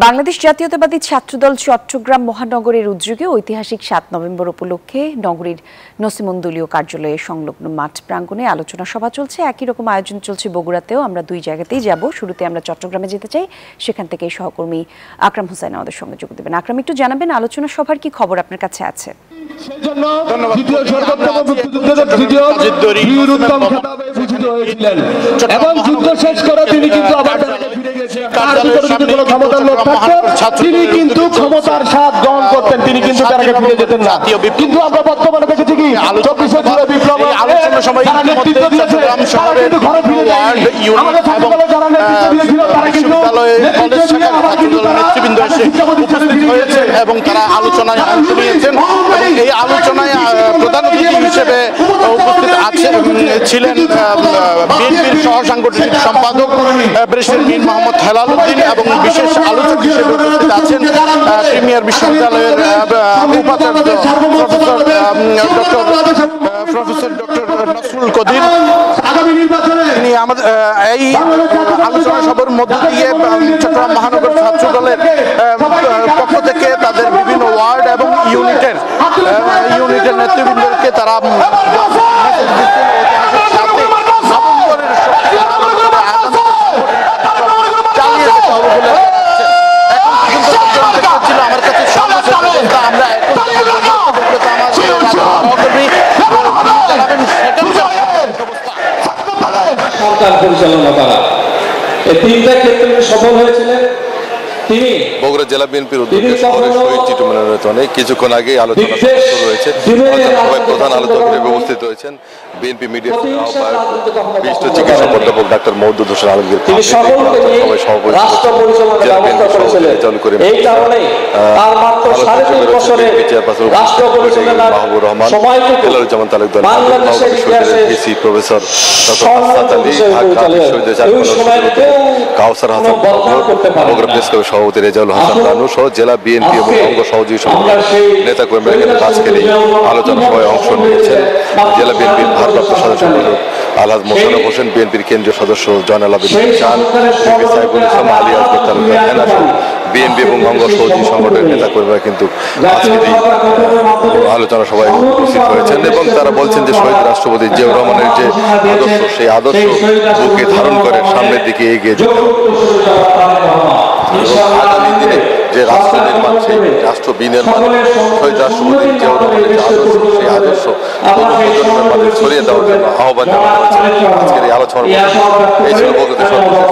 বাংলাদেশ জাতীয়তাবাদী ছাত্রদল চট্টগ্রাম মহানগরের উদ্যোগে ঐতিহাসিক ৭ নভেম্বর উপলক্ষে নগরীর নসিমন দলীয় কার্যালয়ে সংলগ্ন মাঠ প্রাঙ্গণে আলোচনা সভা চলছে। একই রকম আয়োজন চলছে বগুড়াতেও। আমরা দুই জায়গাতেই যাব। শুরুতে আমরা চট্টগ্রামে যেতে চাই, সেখান থেকে সহকর্মী আকরাম হোসেন আমাদের সঙ্গে যোগ দেবেন। আকরাম, একটু জানাবেন আলোচনা সভার কি খবর আপনার কাছে আছে? তিনি কিন্তু ক্ষমতার স্বাদ গ্রহণ করতেন, তিনি কিন্তু তার আগে ফিরে যেতেন না। কিন্তু আমরা বর্তমানে দেখেছি কি 24 জুলাই বিপ্লব আলোচনা সময় নেতৃত্ব দিয়েছে, তারা কিন্তু ঘরে ফিরে যায়নি। আমাদের ছাত্রদলের যারা নেতৃত্ব দিয়েছিল তারা কিন্তু নেতৃবৃন্দ এসে উপস্থিত হয়েছে এবং তারা আলোচনায় অংশ নিয়েছেন। এই আলোচনায় প্রধান অতিথি হিসেবে উপস্থিত ছিলেন বিএনপির সহ সাংগঠনিক সম্পাদক ব্যারিস্টার মীর মোহাম্মদ হেলাল উদ্দিন এবং বিশেষ আলোচক হিসেবে উপস্থিত আছেন প্রিমিয়ার বিশ্ববিদ্যালয়ের উপাচার্য প্রফেসর ডক্টর নসরুল কদির। তিনি আমাদের এই আলোচনা সভার মধ্য দিয়ে চট্টগ্রাম মহানগর ছাত্র দলের পক্ষ থেকে তাদের বিভিন্ন ওয়ার্ড এবং ইউনিটের নেতৃবৃন্দকে তারা সরকার পরিচালনা করা, এই তিনটা ক্ষেত্রে সফল হয়েছিলেন তিনি। বগুড়া জেলা বিএনপির উদ্যোগে শহরের শহীদ চিঠি মিলনায়তনে কিছুক্ষণ আগে আলোচনা শুরু হয়েছে। সবাই প্রধান আলোচক হিসেবে উপস্থিত হয়েছেন বিএনপি মিডিয়া আহ্বায়ক বিশিষ্ট চিকিৎসক অধ্যাপক ডাক্তার মওদুদ হোসেন আলমগীর। সবাই সভাপতি এই কারণে তার মাত্র 3.5 বছরে রাষ্ট্র পরিচালনার মাহবুব রহমান, সময়টুকু তালুকদার, বাংলাদেশের ইতিহাসে প্রফেসর কাউসার হাসান, বগুড়া প্রেস ক্লাবের সভাপতি রেজাউল হাসান রানু সহ জেলা বিএনপি এবং অঙ্গ সহযোগী সংগঠনের নেতা কর্মীরা কিন্তু আজকের এই আলোচনা সভায় অংশ নিয়েছেন। জেলা বিএনপির ভারপ্রাপ্ত সাধারণ সম্পাদক আলহাজ মোশাররফ হোসেন, বিএনপির কেন্দ্রীয় সদস্য জয়নাল আবেদিন খান, সাইফুল ইসলাম, আলী আসগর তালুকদার, হেনা সহ বিএনপি এবং অঙ্গ সহযোগী সংগঠনের নেতা কর্মীরা কিন্তু আজকের এই আলোচনা সভায় উপস্থিত হয়েছেন এবং তারা বলছেন যে শহীদ রাষ্ট্রপতি জিয়াউর রহমানের যে আদর্শ, সেই আদর্শ বুকে ধারণ করে সামনের দিকে এগিয়ে যেতে হবে। আগামী দিনে যে রাষ্ট্র নির্মাণ, সেই রাষ্ট্র বিনির্মাণ, শহীদ রাষ্ট্রপতি জিয়াউর রহমানের যে আদর্শ, সেই আদর্শ প্রজন্মের মাঝে ছড়িয়ে দেওয়ার জন্য আহ্বান জানানো হয়েছে। আজকের এই আলোচনার এই ছিল বগুড়া সর্বশেষ।